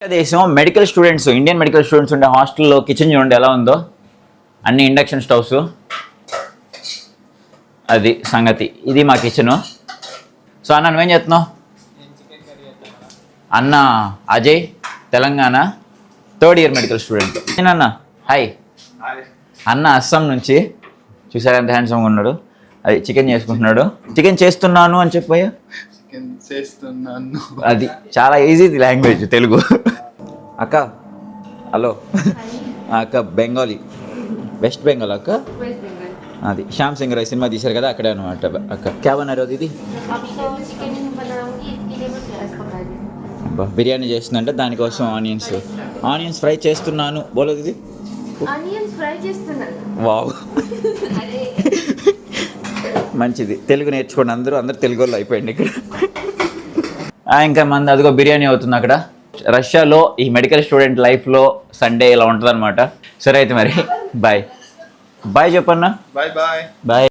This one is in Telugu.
దేశం medical students Indian medical students ఉండే హాస్టల్లో కిచెన్ చూడండి ఎలా ఉందో, అన్ని ఇండక్షన్ స్టవ్స్. అది సంగతి. ఇది మా కిచెను. సో అన్న నువ్వేం చేస్తున్నావు? అన్న Ajay, Telangana, 3rd year medical student. అన్న హాయ్. అన్న అస్సాం నుంచి. చూసారా ఎంత హ్యాండ్సమ్గా ఉన్నాడు. అది చికెన్ చేసుకుంటున్నాడు. చికెన్ చేస్తున్నాను అని చెప్పాయా? చేస్తున్నాను. అది చాలా ఈజీ లాంగ్వేజ్ తెలుగు. అక్క హలో. అక్క బెంగాలీ, వెస్ట్ బెంగాల్ అక్క. అది శ్యామ్ సింగ్ రాయ్ సినిమా తీశారు కదా, అక్కడే అనమాట అక్క. క్యా బనారో దీది? బిర్యానీ చేస్తుందంటే దానికోసం ఆనియన్స్ ఫ్రై చేస్తున్నాను బోలో దీది. వావ్ మంచిది. తెలుగు నేర్చుకోండి అందరూ తెలుగు వాళ్ళు అయిపోయింది ఇక్కడ. ఇంకా మంది అదిగో బిర్యానీ అవుతుంది అక్కడ. రష్యాలో ఈ మెడికల్ స్టూడెంట్ లైఫ్లో సండే ఇలా ఉంటుంది అనమాట. సరే అయితే మరి బాయ్ చెప్పన్నా. Bye bye bye.